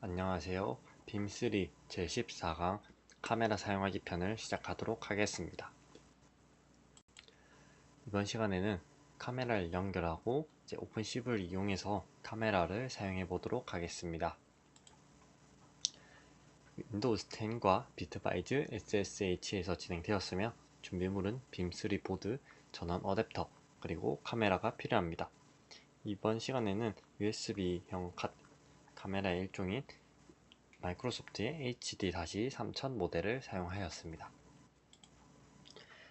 안녕하세요. 빔3 제14강 카메라 사용하기 편을 시작하도록 하겠습니다. 이번 시간에는 카메라를 연결하고 오픈CV를 이용해서 카메라를 사용해 보도록 하겠습니다. 윈도우 10과 비트바이즈 SSH에서 진행되었으며 준비물은 빔3 보드, 전원 어댑터, 그리고 카메라가 필요합니다. 이번 시간에는 USB형 카메라의 일종인 마이크로소프트의 HD-3000 모델을 사용하였습니다.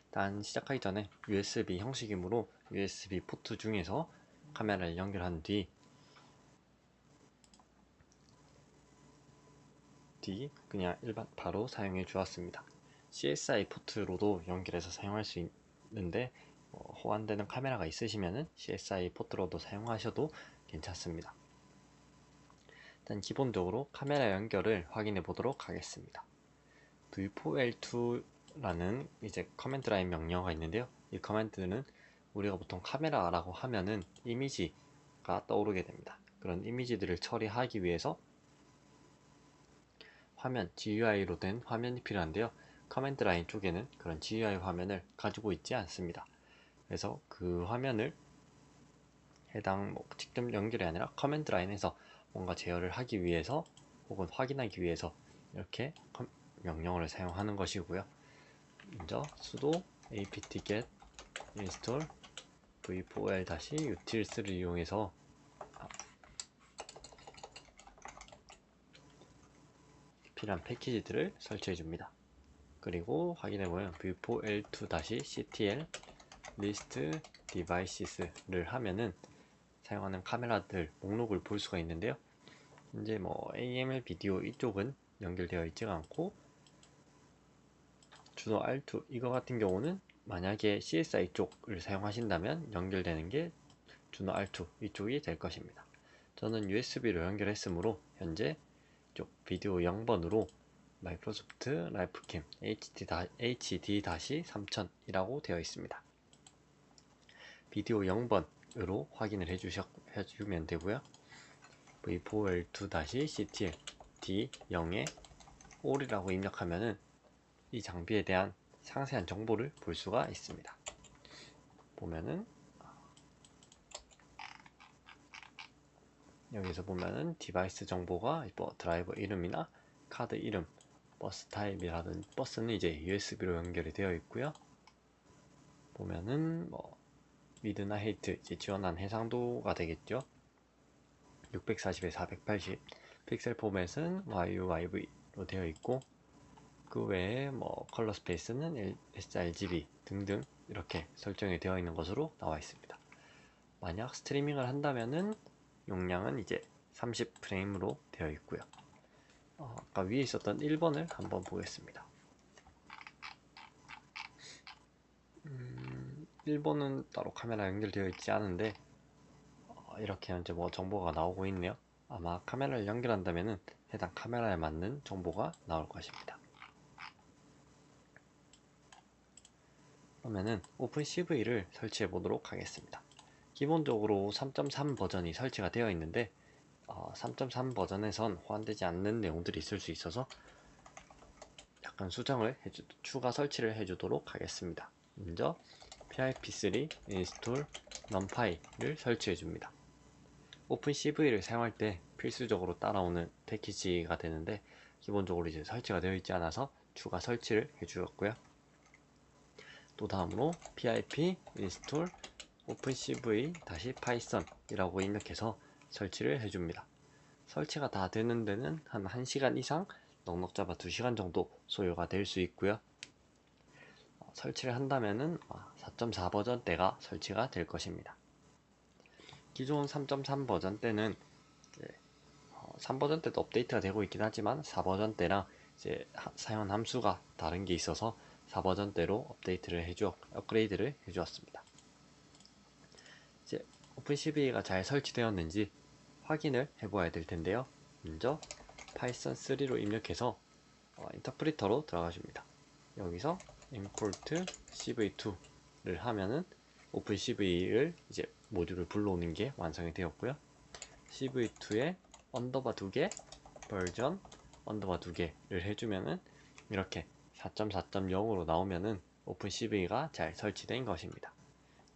일단 시작하기 전에 USB 형식이므로 USB 포트 중에서 카메라를 연결한 뒤 그냥 일반 바로 사용해 주었습니다. CSI 포트로도 연결해서 사용할 수 있는데 호환되는 카메라가 있으시면 CSI 포트로도 사용하셔도 괜찮습니다. 일단 기본적으로 카메라 연결을 확인해 보도록 하겠습니다. v4l2라는 이제 커맨드 라인 명령어가 있는데요. 이 커맨드는 우리가 보통 카메라라고 하면은 이미지가 떠오르게 됩니다. 그런 이미지들을 처리하기 위해서 화면, GUI로 된 화면이 필요한데요. 커맨드 라인 쪽에는 그런 GUI 화면을 가지고 있지 않습니다. 그래서 그 화면을 해당 직접 연결이 아니라 커맨드 라인에서 뭔가 제어를 하기 위해서 혹은 확인하기 위해서 이렇게 명령어를 사용하는 것이고요. 먼저 sudo apt-get install v4l-utils를 이용해서 필요한 패키지들을 설치해 줍니다. 그리고 확인해보면 v4l2-ctl list devices를 하면은 사용하는 카메라들 목록을 볼 수가 있는데요. 현재 AML 비디오 이쪽은 연결되어 있지가 않고 주도 R2 이거 같은 경우는 만약에 CSI 쪽을 사용하신다면 연결되는 게 주노 R2 이쪽이 될 것입니다. 저는 USB로 연결했으므로 현재 이쪽 비디오 0번으로 마이크로소프트 라이프캠 HD-3000이라고 되어 있습니다. 비디오 0번으로 확인을 해주면 되고요. v4l2-ctl d0에 all이라고 입력하면은 이 장비에 대한 상세한 정보를 볼 수가 있습니다. 보면은 여기서 보면은 디바이스 정보가 드라이버 이름이나 카드 이름, 버스 타입이라든지 버스는 이제 USB로 연결이 되어 있고요. 보면은 미드나 헤이트 이제 지원한 해상도가 되겠죠. 640에 480, 픽셀 포맷은 YUV로 되어 있고 그 외에 컬러 스페이스는 sRGB 등등 이렇게 설정이 되어 있는 것으로 나와 있습니다. 만약 스트리밍을 한다면은 용량은 이제 30프레임으로 되어 있고요. 아까 위에 있었던 1번을 한번 보겠습니다. 1번은 따로 카메라 연결되어 있지 않은데 이렇게 현재 정보가 나오고 있네요. 아마 카메라를 연결한다면은 해당 카메라에 맞는 정보가 나올 것입니다. 그러면은 오픈CV를 설치해 보도록 하겠습니다. 기본적으로 3.3 버전이 설치가 되어 있는데 3.3 버전에선 호환되지 않는 내용들이 있을 수 있어서 약간 수정을 추가 설치를 해주도록 하겠습니다. 먼저 pip3 install numpy를 설치해 줍니다. 오픈CV를 사용할 때 필수적으로 따라오는 패키지가 되는데 기본적으로 이제 설치가 되어 있지 않아서 추가 설치를 해주었고요. 또 다음으로 pip install opencv-python 이라고 입력해서 설치를 해줍니다. 설치가 다 되는 데는 한 1시간 이상, 넉넉 잡아 2시간 정도 소요가 될 수 있고요. 설치를 한다면은 4.4 버전 때가 설치가 될 것입니다. 기존 3.3 버전 때는 3버전 때도 업데이트가 되고 있긴 하지만 4버전 때랑 이제 사용 함수가 다른 게 있어서 4버전 때로 업그레이드를 해주었습니다. 이제 오픈CV가 잘 설치되었는지 확인을 해보아야 될 텐데요. 먼저 파이썬 3로 입력해서 인터프리터로 들어가 줍니다. 여기서 import cv2를 하면은 오픈CV를 이제 모듈을 불러오는 게 완성이 되었고요. cv2에 언더바 2개 버전 언더바 2개를 해주면은 이렇게 4.4.0으로 나오면은 오픈CV가 잘 설치된 것입니다.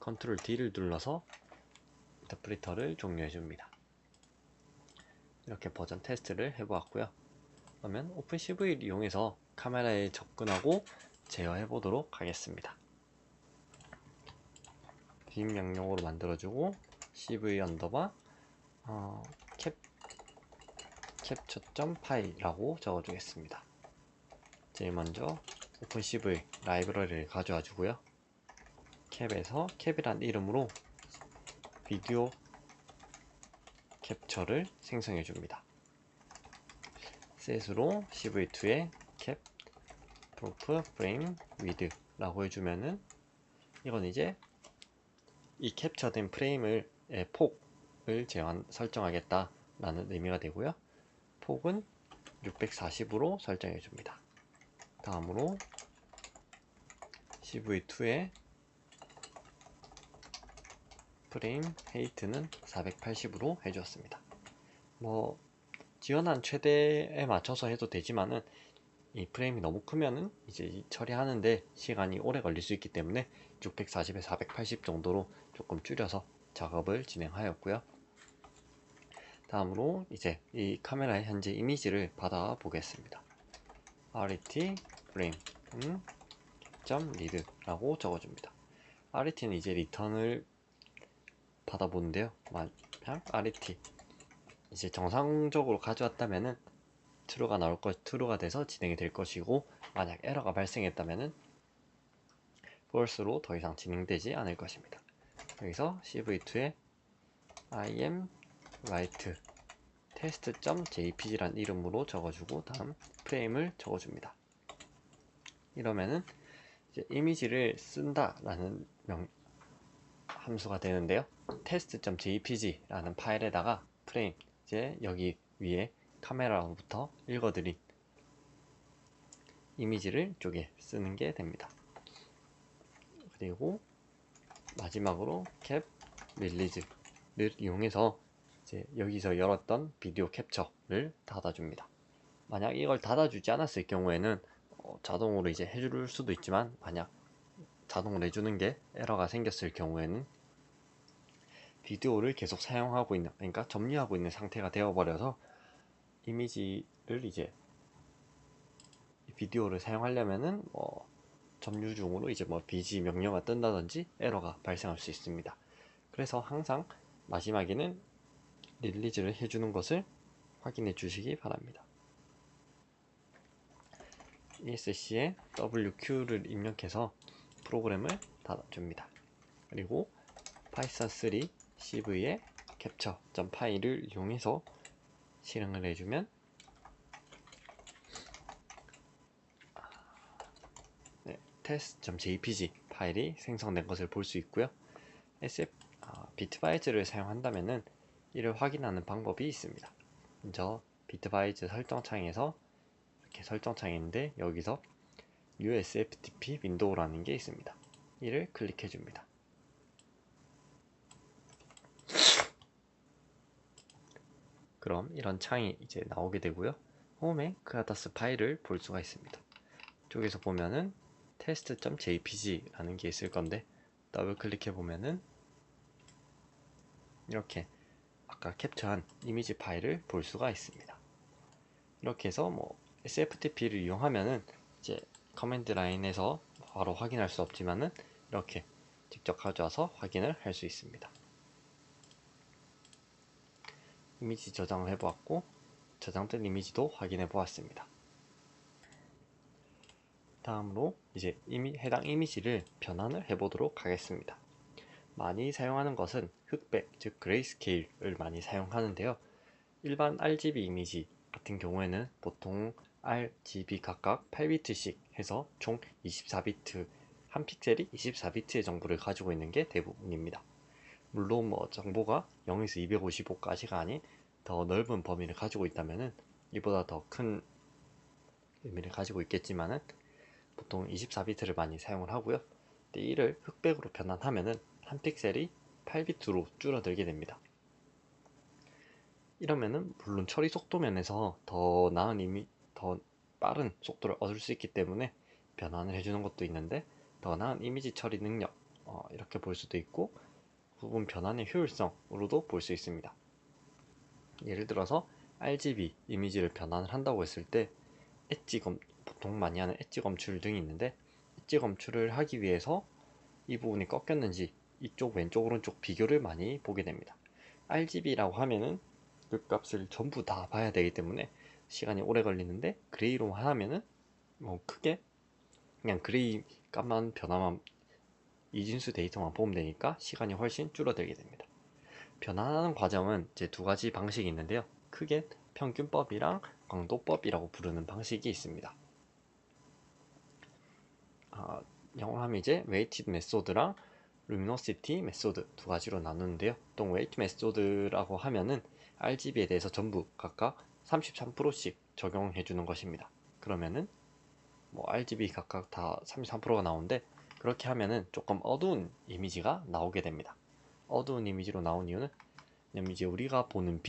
컨트롤 D를 눌러서 인터프리터를 종료해 줍니다. 이렇게 버전 테스트를 해보았고요. 그러면 오픈CV를 이용해서 카메라에 접근하고 제어해 보도록 하겠습니다. 빈 명령어로 만들어주고 cv 언더바 캡처.py라고 적어주겠습니다. 제일 먼저 오픈CV 라이브러리를 가져와 주고요. 캡에서 캡이란 이름으로 비디오 캡처를 생성해 줍니다. 셋으로 cv2에 캡 프로프 프레임 위드 라고 해주면은 이건 이제 이 캡처된 프레임을 폭을 설정하겠다 라는 의미가 되고요. 폭은 640으로 설정해 줍니다. 다음으로 cv2에 프레임 헤이트는 480으로 해주었습니다. 뭐 지원한 최대에 맞춰서 해도 되지만은 이 프레임이 너무 크면은 이제 처리하는데 시간이 오래 걸릴 수 있기 때문에 640에 480 정도로 조금 줄여서 작업을 진행하였고요. 다음으로 이제 이 카메라의 현재 이미지를 받아 보겠습니다. RET 프레임 .read 라고 적어줍니다. RET는 이제 리턴을 받아보는데요. 만약 RET 이제 정상적으로 가져왔다면은 true가 나올 true가 돼서 진행이 될 것이고, 만약 에러가 발생했다면은 false로 더 이상 진행되지 않을 것입니다. 여기서 cv2에 im write test.jpg란 이름으로 적어주고 다음 프레임을 적어줍니다. 이러면은 이제 이미지를 쓴다 라는 함수가 되는데요. test.jpg라는 파일에다가 프레임, 이제 여기 위에 카메라로부터 읽어드린 이미지를 이쪽에 쓰는 게 됩니다. 그리고 마지막으로 캡 릴리즈를 이용해서 이제 여기서 열었던 비디오 캡처를 닫아줍니다. 만약 이걸 닫아주지 않았을 경우에는 자동으로 이제 해줄 수도 있지만, 만약 자동으로 해주는 게 에러가 생겼을 경우에는 비디오를 계속 사용하고 있는, 그러니까 점유하고 있는 상태가 되어버려서 이미지를 이제 비디오를 사용하려면은 점유 중으로 이제 BG 명령어가 뜬다든지 에러가 발생할 수 있습니다. 그래서 항상 마지막에는 릴리즈를 해주는 것을 확인해 주시기 바랍니다. ESC에 WQ를 입력해서 프로그램을 닫아줍니다. 그리고 파이썬 3 cv에 capture.py를 이용해서 실행을 해주면 test.jpg 파일이 생성된 것을 볼 수 있고요. 비트바이즈를 사용한다면은 이를 확인하는 방법이 있습니다. 먼저 비트바이즈 설정창에서 이렇게 설정창인데 여기서 USFTP 윈도우라는 게 있습니다. 이를 클릭해 줍니다. 그럼 이런 창이 이제 나오게 되고요. 홈에 크아다스 파일을 볼 수가 있습니다. 이쪽에서 보면은 test.jpg라는 게 있을 건데 더블 클릭해 보면은 이렇게 아까 캡처한 이미지 파일을 볼 수가 있습니다. 이렇게 해서 SFTP를 이용하면은 이제 커맨드 라인에서 바로 확인할 수 없지만은 이렇게 직접 가져와서 확인을 할 수 있습니다. 이미지 저장을 해보았고 저장된 이미지도 확인해 보았습니다. 다음으로 이제 해당 이미지를 변환을 해보도록 하겠습니다. 많이 사용하는 것은 흑백, 즉 그레이스케일을 많이 사용하는데요. 일반 RGB 이미지 같은 경우에는 보통 RGB 각각 8비트씩 해서 총 24비트, 한 픽셀이 24비트의 정보를 가지고 있는 게 대부분입니다. 물론 정보가 0에서 255까지가 아닌 더 넓은 범위를 가지고 있다면 이보다 더 큰 의미를 가지고 있겠지만은 보통 24비트를 많이 사용을 하고요. 근데 이를 흑백으로 변환하면은 한 픽셀이 8비트로 줄어들게 됩니다. 이러면은 물론 처리 속도 면에서 더 빠른 속도를 얻을 수 있기 때문에 변환을 해주는 것도 있는데, 더 나은 이미지 처리 능력, 이렇게 볼 수도 있고, 부분 변환의 효율성으로도 볼 수 있습니다. 예를 들어서 RGB 이미지를 변환을 한다고 했을 때 보통 많이 하는 엣지 검출 등이 있는데, 엣지 검출을 하기 위해서 이 부분이 꺾였는지 이쪽 왼쪽 오른쪽 비교를 많이 보게 됩니다. RGB라고 하면은 그 값을 전부 다 봐야 되기 때문에 시간이 오래 걸리는데, 그레이로 하면은 뭐 크게 그냥 그레이 값만 변화만 이진수 데이터만 보면 되니까 시간이 훨씬 줄어들게 됩니다. 변환하는 과정은 이제 두 가지 방식이 있는데요. 크게 평균법이랑 광도법이라고 부르는 방식이 있습니다. 영어로 하면 이제 웨이티드 메소드랑 루미노시티 메소드 두 가지로 나누는데요. 보통 웨이트 메소드라고 하면은 RGB에 대해서 전부 각각 33%씩 적용해 주는 것입니다. 그러면은 뭐 RGB 각각 다 33%가 나오는데, 그렇게 하면은 조금 어두운 이미지가 나오게 됩니다. 어두운 이미지로 나온 이유는 이제 우리가 보는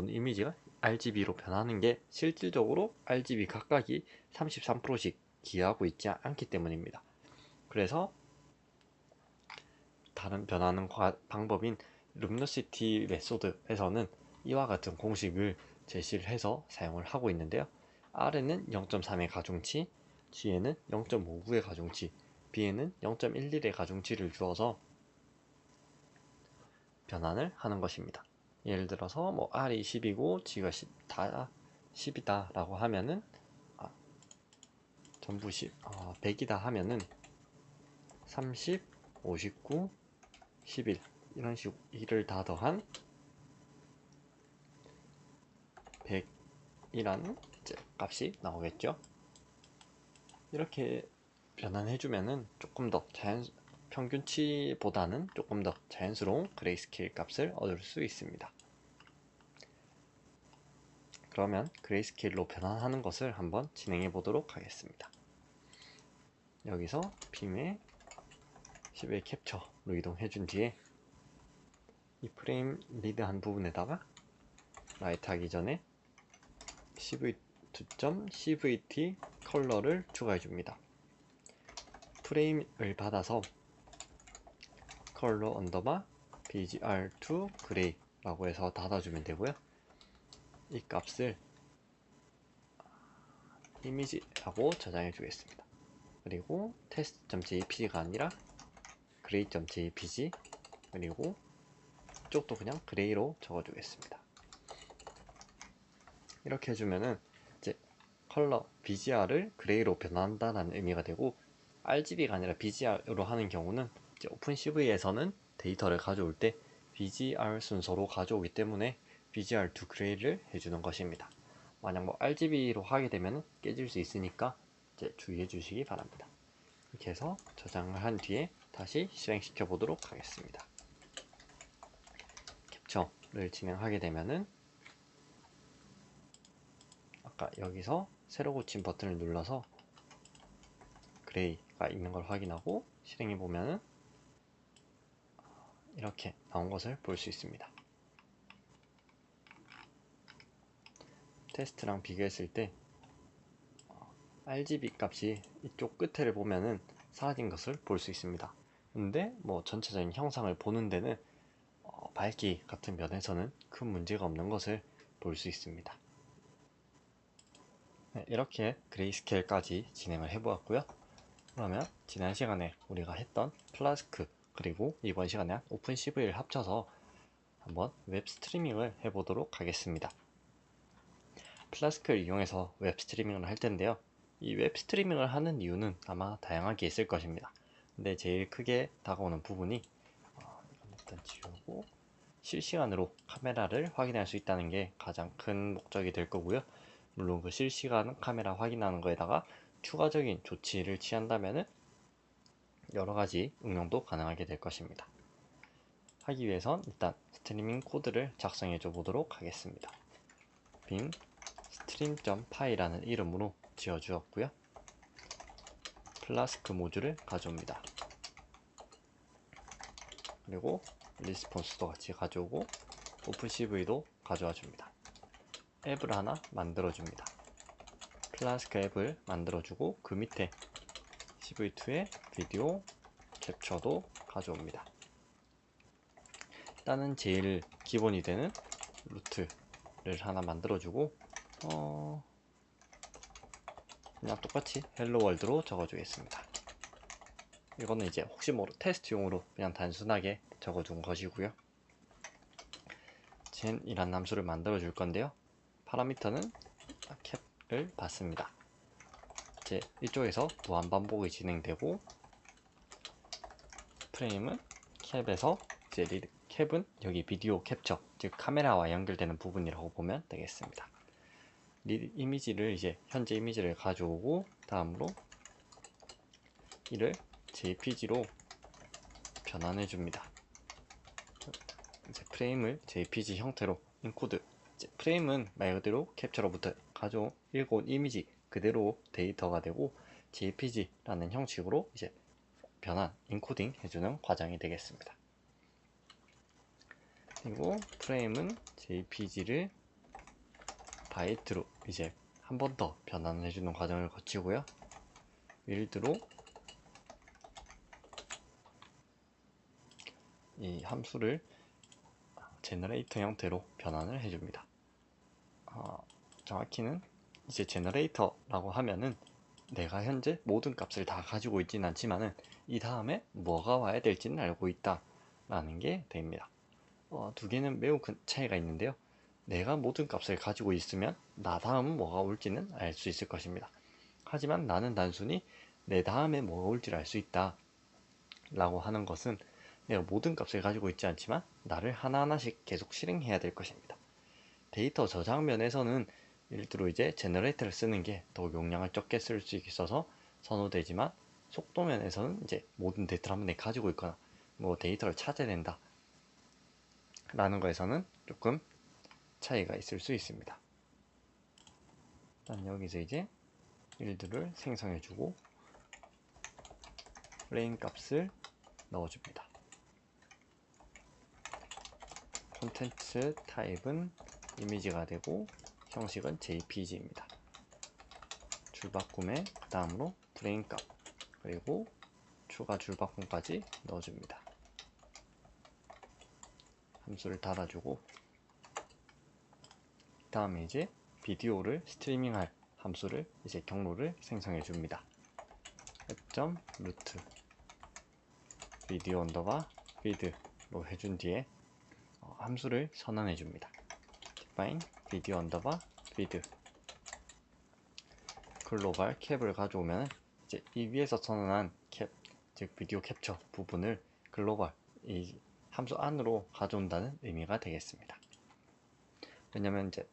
이미지가 RGB로 변하는 게 실질적으로 RGB 각각이 33%씩 기여하고 있지 않기 때문입니다. 그래서 다른 변하는 방법인 루미노시티 메소드에서는 이와 같은 공식을 제시를 해서 사용을 하고 있는데요. R에는 0.3의 가중치, G에는 0.59의 가중치, B에는 0.11의 가중치를 주어서 변환을 하는 것입니다. 예를 들어서 뭐 R이 10이고 G가 10이다 라고 하면은 전부 100이다 하면은 30, 59, 11 이런 식으로 2를 다 더한 100이라는 값이 나오겠죠. 이렇게 변환해주면은 조금 더 평균치보다는 조금 더 자연스러운 그레이스케일 값을 얻을 수 있습니다. 그러면 그레이스케일로 변환하는 것을 한번 진행해 보도록 하겠습니다. 여기서 빔의 10의 캡처로 이동해 준 뒤에 이 프레임 리드한 부분에다가 라이트 하기 전에 CVT 컬러를 추가해 줍니다. 프레임을 받아서 컬러 언더바 BGR2 그레이 라고 해서 닫아주면 되고요. 이 값을 이미지라고 저장해 주겠습니다. 그리고 test.jpg가 아니라 grade.jpg, 그리고 이쪽도 그냥 그레이로 적어 주겠습니다. 이렇게 해주면은 이제 컬러 BGR을 그레이로 변환한다는 의미가 되고, RGB가 아니라 BGR로 하는 경우는 이제 오픈CV에서는 데이터를 가져올 때 BGR 순서로 가져오기 때문에 BGR2 그레이를 해주는 것입니다. 만약 뭐 RGB로 하게 되면 깨질 수 있으니까 이제 주의해 주시기 바랍니다. 이렇게 해서 저장을 한 뒤에 다시 실행시켜 보도록 하겠습니다. 캡처를 진행하게 되면은 아까 여기서 새로 고친 버튼을 눌러서 그레이가 있는 걸 확인하고 실행해 보면은 이렇게 나온 것을 볼 수 있습니다. 테스트랑 비교했을 때 RGB 값이 이쪽 끝에를 보면은 사라진 것을 볼 수 있습니다. 근데 뭐 전체적인 형상을 보는 데는 밝기 같은 면에서는 큰 문제가 없는 것을 볼 수 있습니다. 네, 이렇게 그레이스케일까지 진행을 해보았고요. 그러면 지난 시간에 우리가 했던 플라스크, 그리고 이번 시간에 오픈CV를 합쳐서 한번 웹 스트리밍을 해보도록 하겠습니다. 플라스크를 이용해서 웹 스트리밍을 할 텐데요. 이 웹 스트리밍을 하는 이유는 아마 다양하게 있을 것입니다. 근데 제일 크게 다가오는 부분이 이건 일단 지우고 실시간으로 카메라를 확인할 수 있다는 게 가장 큰 목적이 될 거고요. 물론 그 실시간 카메라 확인하는 거에다가 추가적인 조치를 취한다면 여러 가지 응용도 가능하게 될 것입니다. 하기 위해선 일단 스트리밍 코드를 작성해 줘 보도록 하겠습니다. 빔 stream.py라는 이름으로 지어 주었고요. 플라스크 모듈을 가져옵니다. 그리고 리스폰스도 같이 가져오고 오픈CV도 가져와 줍니다. 앱을 하나 만들어 줍니다. 플라스크 앱을 만들어 주고 그 밑에 CV2에 비디오 캡처도 가져옵니다. 일단은 제일 기본이 되는 루트를 하나 만들어 주고 그냥 똑같이 헬로 월드로 적어 주겠습니다. 이거는 이제 혹시 모르 테스트용으로 그냥 단순하게 적어둔 것이고요. gen이라는 함수를 만들어 줄 건데요. 파라미터는 캡을 받습니다. 이제 이쪽에서 무한 반복이 진행되고 프레임은 캡에서 이제 캡은 여기 비디오 캡처, 즉 카메라와 연결되는 부분이라고 보면 되겠습니다. 이미지를 이제 현재 이미지를 가져오고 다음으로 이를 JPG로 변환해 줍니다. 이제 프레임을 JPG 형태로 인코드, 프레임은 말 그대로 캡처로부터 읽어온 이미지 그대로 데이터가 되고 JPG라는 형식으로 이제 변환, 인코딩 해주는 과정이 되겠습니다. 그리고 프레임은 JPG를 바이트로 이제 한 번 더 변환을 해주는 과정을 거치고요. 빌드로 이 함수를 제너레이터 형태로 변환을 해줍니다. 정확히는 이제 제너레이터라고 하면은 내가 현재 모든 값을 다 가지고 있지는 않지만은 이 다음에 뭐가 와야 될지는 알고 있다 라는 게 됩니다. 두 개는 매우 큰 차이가 있는데요. 내가 모든 값을 가지고 있으면 나 다음 뭐가 올지는 알 수 있을 것입니다. 하지만 나는 단순히 내 다음에 뭐가 올지를 알 수 있다 라고 하는 것은 내가 모든 값을 가지고 있지 않지만 나를 하나하나씩 계속 실행해야 될 것입니다. 데이터 저장 면에서는 예를 들어 이제 제너레이터를 쓰는 게 더 용량을 적게 쓸 수 있어서 선호되지만 속도 면에서는 이제 모든 데이터를 한 번에 가지고 있거나 뭐 데이터를 찾아야 된다 라는 거에서는 조금 차이가 있을 수 있습니다. 일단 여기서 이제 필드를 생성해주고 프레임 값을 넣어줍니다. 콘텐츠 타입은 이미지가 되고 형식은 JPG입니다. 줄바꿈에 다음으로 프레임 값 그리고 추가 줄바꿈까지 넣어줍니다. 함수를 달아주고 다음에 이제 비디오를 스트리밍할 함수를 이제 경로를 생성해 줍니다. 앱.루트 비디오 언더바 feed로 해준 뒤에 함수를 선언해 줍니다. define 비디오 언더바 feed 글로벌 캡을 가져오면 이제 이 위에서 선언한 캡, 즉 비디오 캡처 부분을 글로벌 이 함수 안으로 가져온다는 의미가 되겠습니다. 왜냐면 이제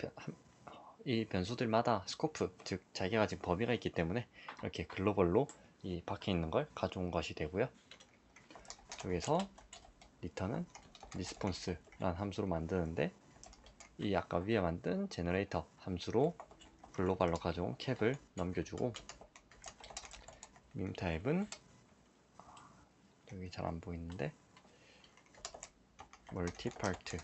이 변수들마다 스코프, 즉 자기가 가진 범위가 있기 때문에 이렇게 글로벌로 이 밖에 있는 걸 가져온 것이 되고요. 여기서 리턴은 리스폰스라는 함수로 만드는데 이 아까 위에 만든 제너레이터 함수로 글로벌로 가져온 캡을 넘겨주고 밈 타입은 여기 잘 안 보이는데 멀티파트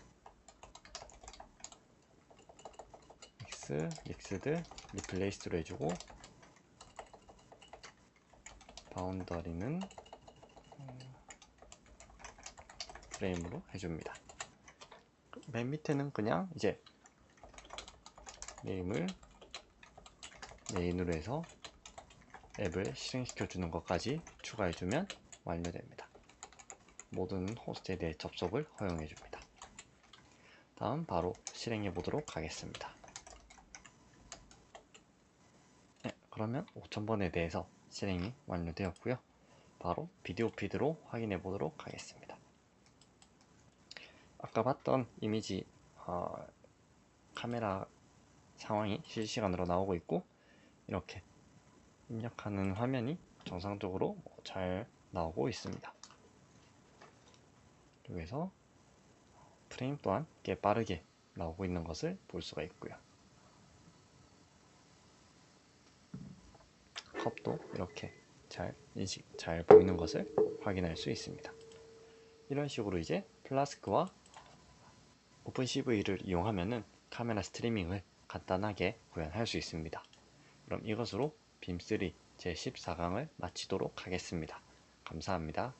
믹스드 리플레이스로 해주고 바운더리는 프레임으로 해줍니다. 맨 밑에는 그냥 이제 네임을 메인으로 해서 앱을 실행시켜 주는 것까지 추가해주면 완료됩니다. 모든 호스트에 대해 접속을 허용해 줍니다. 다음 바로 실행해 보도록 하겠습니다. 네, 그러면 5000번에 대해서 실행이 완료되었고요. 바로 비디오 피드로 확인해 보도록 하겠습니다. 아까 봤던 이미지 카메라 상황이 실시간으로 나오고 있고 이렇게 입력하는 화면이 정상적으로 잘 나오고 있습니다. 여기서 프레임 또한 꽤 빠르게 나오고 있는 것을 볼 수가 있고요. 컵도 이렇게 잘 보이는 것을 확인할 수 있습니다. 이런 식으로 이제 플라스크와 오픈CV를 이용하면은 카메라 스트리밍을 간단하게 구현할 수 있습니다. 그럼 이것으로 빔3 제14강을 마치도록 하겠습니다. 감사합니다.